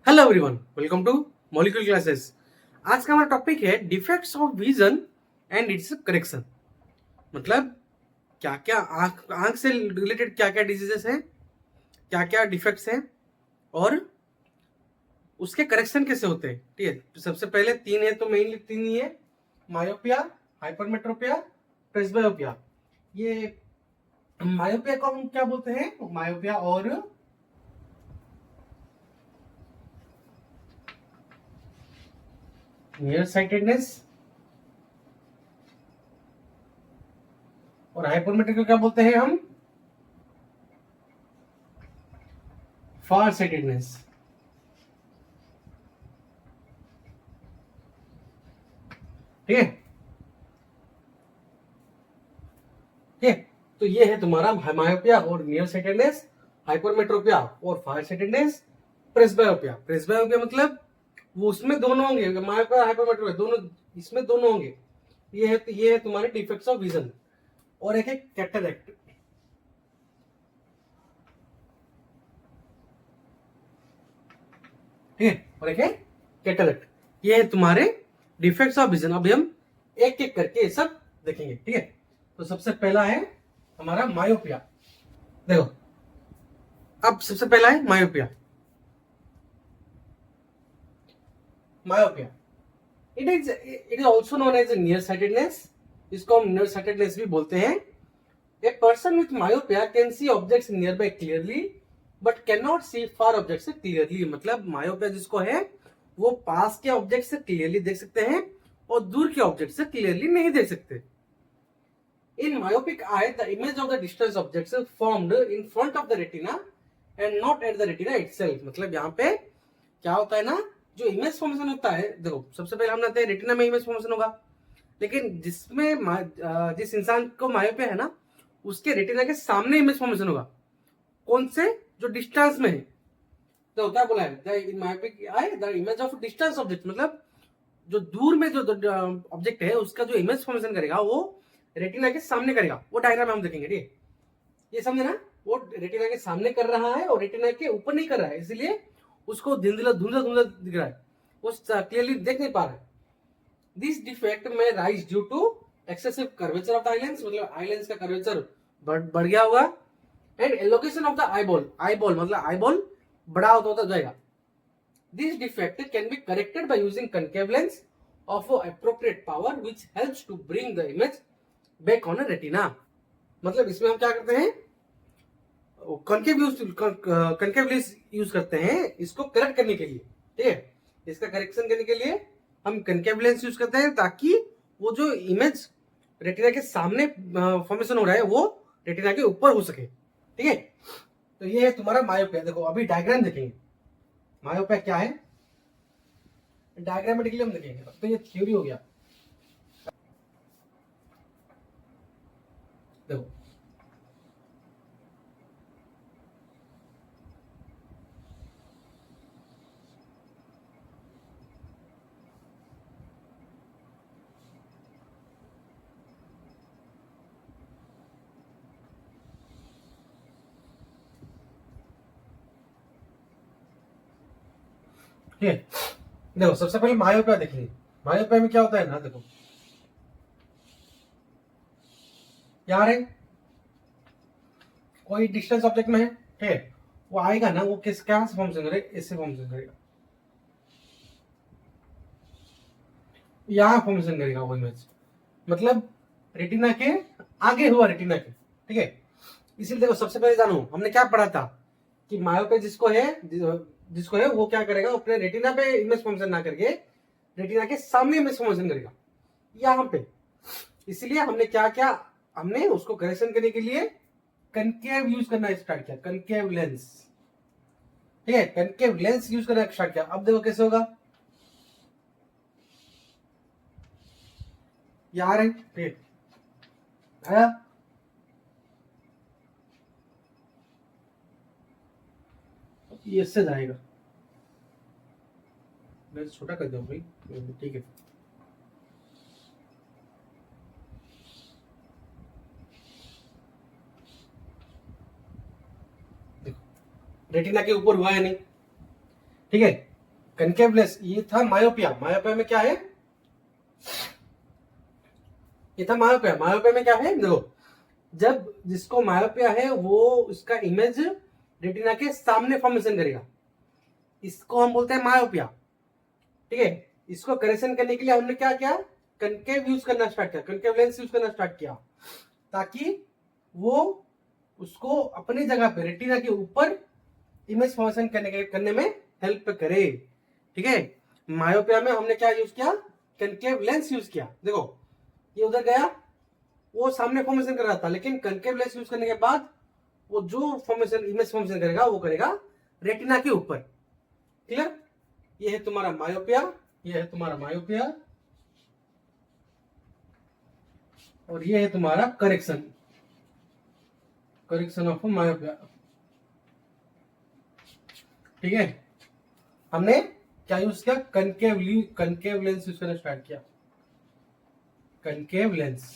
Hello everyone, welcome to molecular classes. आज का हमारा टॉपिक है defects of vision and its correction. मतलब क्या क्या आंख आंख से रिलेटेड क्या क्या डिजीजेस हैं, क्या क्या डिफेक्ट्स हैं और उसके करेक्शन कैसे होते हैं। ठीक है, तो सबसे पहले तीन है, तो मेनली तीन ही है: मायोपिया, हाइपरमेट्रोपिया, प्रेसबायोपिया। ये मायोपिया को हम क्या बोलते हैं? मायोपिया और नियर साइटेडनेस, और हाइपरमेट्रिक को क्या बोलते हैं हम? फार साइटेडनेस। ठीक है, ठीक है। तो ये है तुम्हारा मायोपिया और नियर साइटेडनेस, हाइपरमेट्रोपिया और फार साइटेडनेस, प्रेसबायोपिया। प्रेसबायोपिया मतलब वो उसमें दोनों होंगे, मायोपिया हाइपरमेट्रोपिया दोनों, इसमें दोनों होंगे। ये है तुम्हारे डिफेक्ट्स ऑफ विजन। और एक है कैटरेक्ट। ठीक है, और एक है कैटरेक्ट। ये है तुम्हारे डिफेक्ट्स ऑफ विजन। अभी हम एक एक करके ये सब देखेंगे। ठीक है, तो सबसे पहला है हमारा मायोपिया। देखो, अब सबसे पहला है myopia. Myopia it is also known as near sightedness. इसको हम नियर साइटेडनेस भी बोलते हैं। A person with myopia can see objects nearby clearly but cannot see far objects clearly. मतलब मायोपिया जिसको है वो पास के ऑब्जेक्ट से क्लियरली देख सकते हैं और दूर के ऑब्जेक्ट से क्लियरली नहीं देख सकते। इन myopic eye, the image of the distant objects formed in front of the retina and not at the retina itself। मतलब यहाँ पे क्या होता है ना, जो इमेज फॉर्मेशन होता है, देखो सबसे पहले हम आते हैं रेटिना में इमेज फॉर्मेशन होगा, लेकिन जिस इंसान को मायोपिया है ना, उसके रेटिना के सामने इमेज फॉर्मेशन होगा। कौन से? जो डिस्टेंस में है। तो क्या बोला है? The myopic I the image of distance object, मतलब जो दूर में जो ऑब्जेक्ट है उसका जो इमेज फॉर्मेशन करेगा वो रेटिना के सामने करेगा। वो डायग्राम हम देखेंगे। ठीक है, ये समझे ना? वो रेटिना के सामने कर रहा है और रेटिना के ऊपर नहीं कर रहा है, इसलिए उसको धुंधला धुंधला धुंधला दिख रहा है, वो क्लियरली देख नहीं पा रहा है। This defect may arise due to excessive curvature of the eye lens, मतलब आईलेंस का कर्वेचर बढ़ गया होगा। And elongation of the eyeball, eyeball मतलब आईबॉल बड़ा होता जाएगा। This defect can be corrected by using concave lens of appropriate power which helps to bring the image back on a retina। मतलब इसमें हम क्या करते हैं? कनकेव लेंस यूज करते हैं इसको करेक्ट करने के लिए। ठीक है, इसका करेक्शन करने के लिए हम कनकेव लेंस यूज करते हैं ताकि वो जो इमेज रेटिना के सामने फॉर्मेशन हो रहा है वो रेटिना के ऊपर हो सके। ठीक है, तो ये है तुम्हारा मायोपिया। देखो अभी डायग्राम देखेंगे मायोपिया क्या है, डायग्रामेटिकली हम देखेंगे। तो ये थ्योरी हो गया। देखो ठीक है, देखो सबसे पहले मायोपिया देख लीजिए। मायोपिया में क्या होता है ना, देखो यार है कोई डिस्टेंस ऑब्जेक्ट में है, ठीक है, वो आएगा ना, वो किस क्या से फॉर्मेशन करेगा? इससे फॉर्मेशन करेगा, यहाँ फॉर्मेशन करेगा वो इमेज, मतलब रेटिना के आगे हुआ रेटिना के। ठीक है, इसीलिए देखो सबसे पहले जानो हमने क्या पढ़ा था कि मायोपिया जिसको है वो क्या करेगा? अपने रेटिना पे इमेज फॉर्मेशन ना करके रेटिना के सामने इमेज फॉर्मेशन करेगा यहाँ पे। इसलिए हमने क्या क्या, हमने उसको करेक्शन करने के लिए कनकेव यूज करना स्टार्ट किया, कनकेव लेंस। ठीक है, कनकेव लेंस यूज करना स्टार्ट किया। अब देखो कैसे होगा यार है, ठीक है, ये इससे जाएगा। मैं छोटा कर दूं भाई, ठीक है। देखो रेटिना के ऊपर हुआ है नहीं, ठीक है, कनकेव लेंस, ये था मायोपिया। मायोपिया में क्या है, ये था मायोपिया। मायोपिया में क्या है, देखो जब जिसको मायोपिया है वो उसका इमेज रेटिना के सामने फॉर्मेशन करेगा, इसको हम बोलते हैं मायोपिया। ठीक है, इसको करेक्शन करने के लिए हमने क्या किया, कनकेव यूज करना स्टार्ट किया, कनकेव लेंस यूज करना स्टार्ट किया, ताकि वो उसको अपनी जगह पे रेटिना के ऊपर इमेज फॉर्मेशन करने में हेल्प करे। ठीक है, मायोपिया में हमने क्या यूज किया, कनकेव लेंस यूज किया। देखो ये उधर गया, वो सामने फॉर्मेशन कर रहा था, लेकिन कनकेव लेंस यूज करने के बाद वो जो फॉर्मेशन इमेज फॉर्मेशन करेगा वो करेगा रेटिना के ऊपर। क्लियर, ये है तुम्हारा मायोपिया, ये है तुम्हारा मायोपिया, और ये है तुम्हारा करेक्शन, करेक्शन ऑफ मायोपिया। ठीक है, हमने क्या यूज किया, कनकेव लेंस यूज करना स्टार्ट किया, कनकेव लेंस।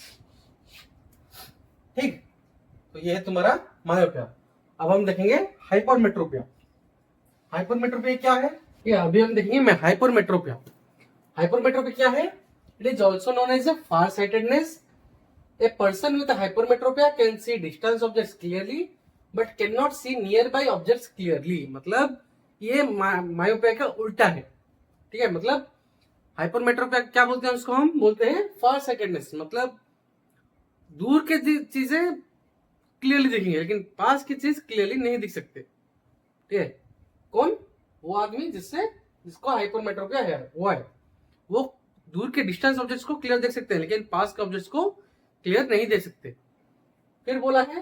ठीक, तो ये है तुम्हारा मायोपिया। अब हम देखेंगे हाइपरमेट्रोपिया। हाइपरमेट्रोपिया क्या है, ये अभी हम देखेंगे मैं हाइपरमेट्रोपिया। हाइपरमेट्रोपिया क्या है, it is also known as a far sightedness. A person with hypermetropia can see distance objects clearly but cannot see nearby objects clearly. मतलब ये मायोपिया का उल्टा है। ठीक है, मतलब हाइपरमेट्रोपिया क्या बोलते हैं, उसको हम बोलते हैं फार साइटेडनेस। मतलब दूर के चीजें क्लियरली देखेंगे लेकिन पास की चीज क्लियरली नहीं दिख सकते। ठीक है, कौन, वो आदमी जिसको हाइपरमेट्रोपिया है, वो दूर के डिस्टेंस ऑब्जेक्ट्स को क्लियर देख सकते हैं लेकिन पास के ऑब्जेक्ट्स को क्लियर नहीं देख सकते। फिर बोला है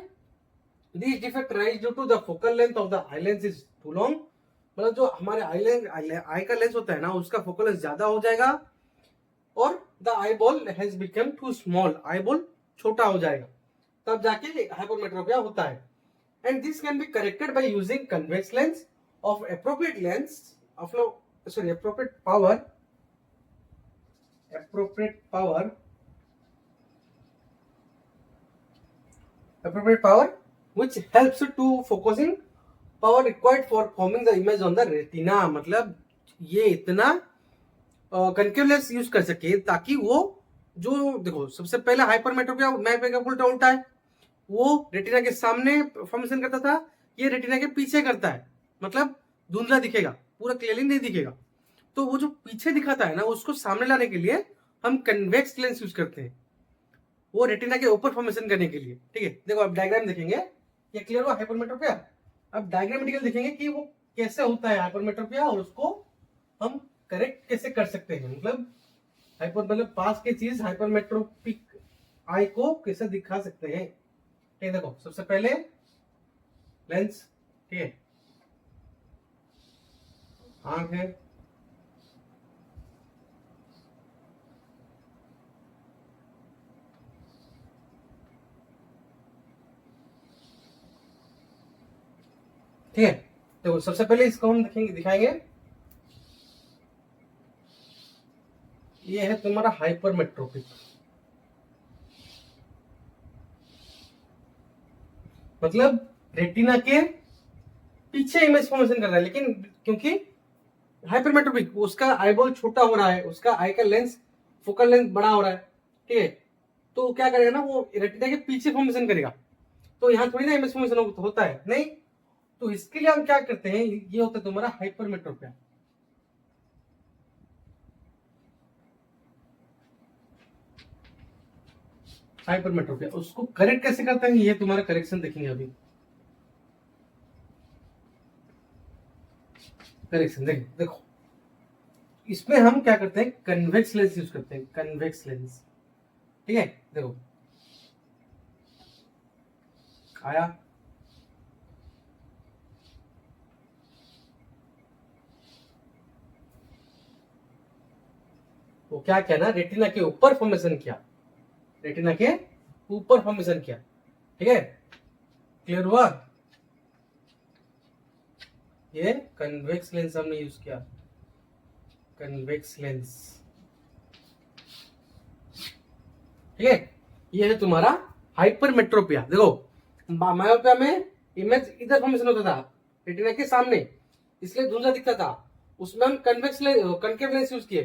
this defect arise due to the focal length of the eye lens is too long. मतलब जो हमारे आई का लेंस होता है ना, उसका फोकल लेंथ ज्यादा हो जाएगा और the eye ball has become too small, eye ball छोटा हो जाएगा, तब जाके हाइपरमेट्रोपिया होता है। And this can be corrected by using convex lens of appropriate lens of appropriate power which helps to focusing power required for forming the image on the retina। मतलब ये इतना कनकेव लेंस यूज कर सके ताकि वो जो देखो सबसे पहले हाइपरमेट्रोपिया का उल्टा है, वो रेटिना के सामने फॉर्मेशन करता था, ये रेटिना के पीछे करता है। मतलब धुंधला दिखेगा, पूरा क्लियरली नहीं दिखेगा। तो वो जो पीछे दिखाता है ना, उसको सामने लाने के लिए हम कन्वेक्स लेंस यूज करते हैं, वो रेटिना के ऊपर फॉर्मेशन करने के लिए। ठीक है, देखो अब डायग्राम देखेंगे, ये क्लियर हुआ हाइपरमेट्रोपिया। अब डायग्रामेटिकल देखेंगे कि वो कैसे होता है हाइपरमेट्रोपिया और उसको हम करेक्ट कैसे कर सकते हैं। मतलब पास की चीज हाइपरमेट्रोपिक आई को कैसे दिखा सकते हैं। ठीक है, देखो सबसे पहले लेंस, ठीक है, आंख है, ठीक है। देखो सबसे पहले इसको हम दिखाएंगे, ये है तुम्हारा हाइपरमेट्रोपिक। मतलब रेटिना के पीछे इमेज फॉर्मेशन कर रहा है, लेकिन क्योंकि हाइपरमेट्रोपिक उसका आईबॉल छोटा हो रहा है, उसका आई का लेंस फोकल लेंथ बड़ा हो रहा है। ठीक है, तो क्या करेगा ना, वो रेटिना के पीछे फॉर्मेशन करेगा, तो यहाँ थोड़ी ना इमेज फॉर्मेशन होता है, नहीं। तो इसके लिए हम क्या करते हैं, ये होता है तुम्हारा हाइपरमेट्रोपिया। हाइपरमेट्रोपिया उसको करेक्ट कैसे करते हैं, ये तुम्हारा करेक्शन देखेंगे अभी। करेक्शन देखो इसमें हम क्या करते हैं, कन्वेक्स लेंस यूज करते हैं, कन्वेक्स लेंस। ठीक है, देखो आया, वो क्या किया ना, रेटिना के ऊपर फॉर्मेशन किया, रेटिना के ऊपर फॉर्मेशन किया। ठीक है, क्लियर हुआ। ये कन्वेक्स लेंस हमने यूज किया, कन्वेक्स लेंस। ठीक है, ये है तुम्हारा हाइपरमेट्रोपिया। देखो मायोपिया में इमेज इधर फॉर्मेशन होता था रेटिना के सामने, इसलिए धुंधला दिखता था। उसमें हम कनकेव लेंस यूज किए।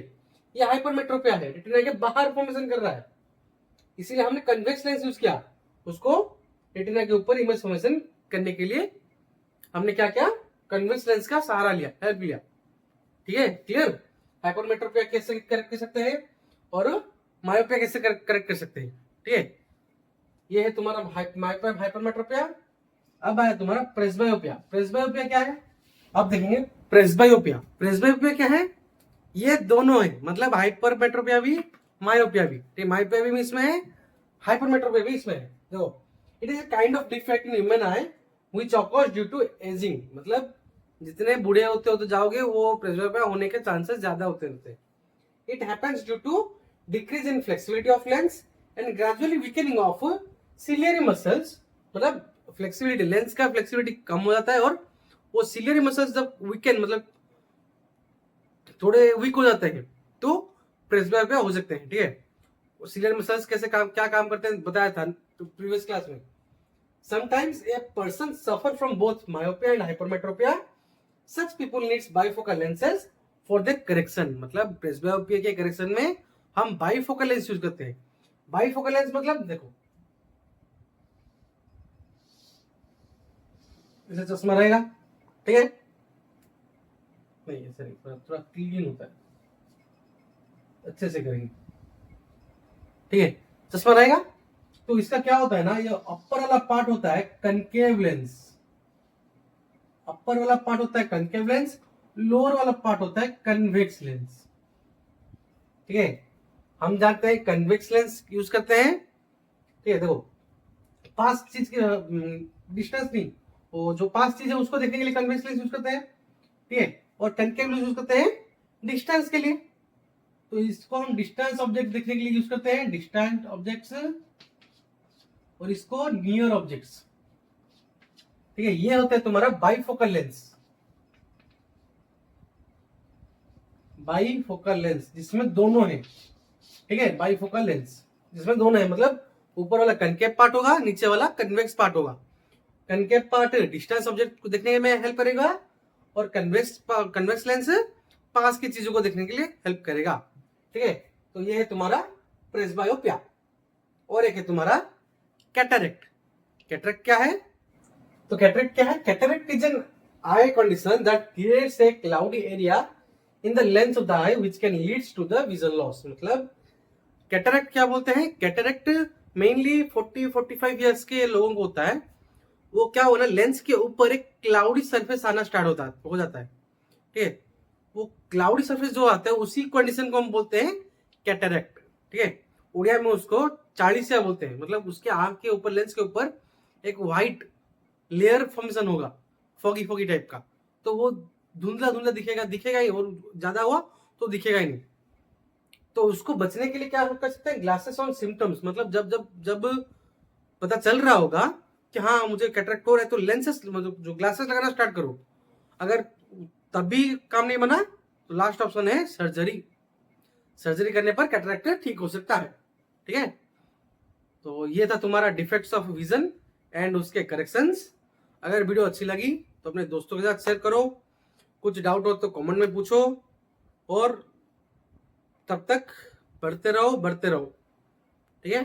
ये हाइपरमेट्रोपिया है, रेटिना के बाहर फॉर्मेशन कर रहा है, इसीलिए हमने कन्वेक्स लेंस यूज किया। उसको रेटिना के ऊपर इमेज फॉर्मेशन करने के लिए हमने क्या किया, कन्वेक्स लेंस का सहारा लिया, हेल्प लिया। ठीक है, क्लियर। हाइपरमेट्रोपिया कैसे करेक्ट कर सकते हैं और मायोपिया कैसे करेक्ट कर सकते हैं। ठीक है, ये है तुम्हारा हाइपरमेट्रोपिया। अब आया तुम्हारा प्रेसबायोपिया। प्रेसबायोपिया क्या है, अब देखेंगे। प्रेसबायोपिया क्या है, ये दोनों है, मतलब हाइपरमेट्रोपिया भी मायोपिया भी। ठीक, मायोपिया भी इसमें है, हाइपरमेट्रोपिया भी इसमें है। देखो, it is a kind of defect in human eye which occurs due to ageing, मतलब जितने बूढ़े होते जाओगे वो प्रेसबायोपिया होने के चांसेस ज्यादा होते रहते हैं। It happens due to decrease in flexibility of lens and gradually weakening of ciliary muscles, मतलब फ्लेक्सिबिलिटी, लेंस का फ्लेक्सिबिलिटी कम हो जाता है और वो सिलियरी मसल्स जब वीकेन, मतलब थोड़े वीक हो जाते हैं, तो प्रेसबायोपिया हो सकते हैं। ठीक है, सिलियरी मसल्स कैसे क्या काम करते हैं बताया था तो प्रीवियस क्लास में। Sometimes a person suffer from both myopia and hypermetropia, such people needs bifocal lenses for their correction, मतलब प्रेसबायोपिया के करेक्शन में हम बाइफोकल लेंस यूज करते हैं। बाइफोकल लेंस मतलब देखो, इसे चश्मा रहेगा, ठीक है, नहीं ऐसा नहीं, थोड़ा क्लीन होता है, अच्छे से करेंगे। ठीक है, चश्मा रहेगा तो इसका क्या होता है ना, ये अपर वाला पार्ट होता है कनकेव लेंस, अपर वाला पार्ट होता है कनकेव लेंस, लोअर वाला पार्ट होता है कन्वेक्स लेंस। ठीक है, हम जानते हैं कन्वेक्स लेंस यूज करते हैं। ठीक है, देखो पास चीज की डिस्टेंस नहीं, वो जो पास चीज है उसको देखने के लिए कन्वेक्स लेंस यूज करते हैं। ठीक है, और कनकेव लेंस यूज करते हैं डिस्टेंस के लिए, तो इसको हम डिस्टेंस ऑब्जेक्ट देखने के लिए यूज करते हैं, डिस्टेंट ऑब्जेक्ट्स, और इसको नियर ऑब्जेक्ट्स। ठीक है, ये होता है तुम्हारा बाइफोकल लेंस, बाइफोकल लेंस जिसमें दोनों है। ठीक है, बाइफोकल लेंस जिसमें दोनों है, मतलब ऊपर वाला कनकेव पार्ट होगा, नीचे वाला कन्वेक्स पार्ट होगा। कनकेव पार्ट डिस्टेंस ऑब्जेक्ट को देखने में हेल्प करेगा और कन्वेक्स लेंस पास की चीजों को देखने के लिए हेल्प करेगा। ठीक है, तो ये है तुम्हारा प्रेसबायोपिया। और एक है तुम्हारा कैटरेक्ट। कैटरेक्ट क्या है, तो कैटरेक्ट क्या है, cataract is an eye condition that creates a cloudy area in the lens of the eye which can leads to the vision loss. मतलब कैटरेक्ट क्या बोलते हैं, कैटरेक्ट मेनली 40-45 ईयर्स के लोगों को होता है। वो क्या होना, लेंस के ऊपर एक क्लाउडी सरफेस आना स्टार्ट हो जाता है। ठीक है, वो क्लाउडी सरफेस जो आता है उसी कंडीशन को हम बोलते हैं कैटरेक्ट। ठीक है, उड़िया में उसको चालीसिया बोलते हैं, मतलब उसके आंख के ऊपर, लेंस के ऊपर एक व्हाइट लेयर फॉर्मेशन होगा, फॉगी टाइप का, तो वो धुंधला धुंधला दिखेगा ही, और ज्यादा हुआ तो दिखेगा ही नहीं। तो उसको बचने के लिए क्या कर सकते हैं, ग्लासेस ऑन सिम्टम्स, मतलब जब जब जब पता चल रहा होगा कि हाँ मुझे कैटरेक्ट हो रहा है, तो लेंसेस, मतलब जो ग्लासेस लगाना स्टार्ट करो। अगर तब भी काम नहीं बना तो लास्ट ऑप्शन है सर्जरी। सर्जरी करने पर कैटरेक्ट ठीक हो सकता है। ठीक है, तो ये था तुम्हारा डिफेक्ट्स ऑफ विजन एंड उसके करेक्शंस। अगर वीडियो अच्छी लगी तो अपने दोस्तों के साथ शेयर करो, कुछ डाउट हो तो कमेंट में पूछो, और तब तक बढ़ते रहो। ठीक है,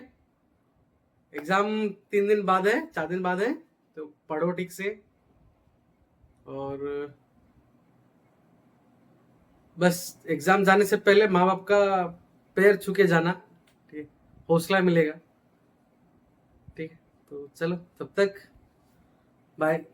एग्जाम 3 दिन बाद है, 4 दिन बाद है, तो पढ़ो ठीक से, और बस एग्जाम जाने से पहले माँ बाप का पैर छू के जाना। ठीक है, हौसला मिलेगा। ठीक है, तो चलो तब तक बाय।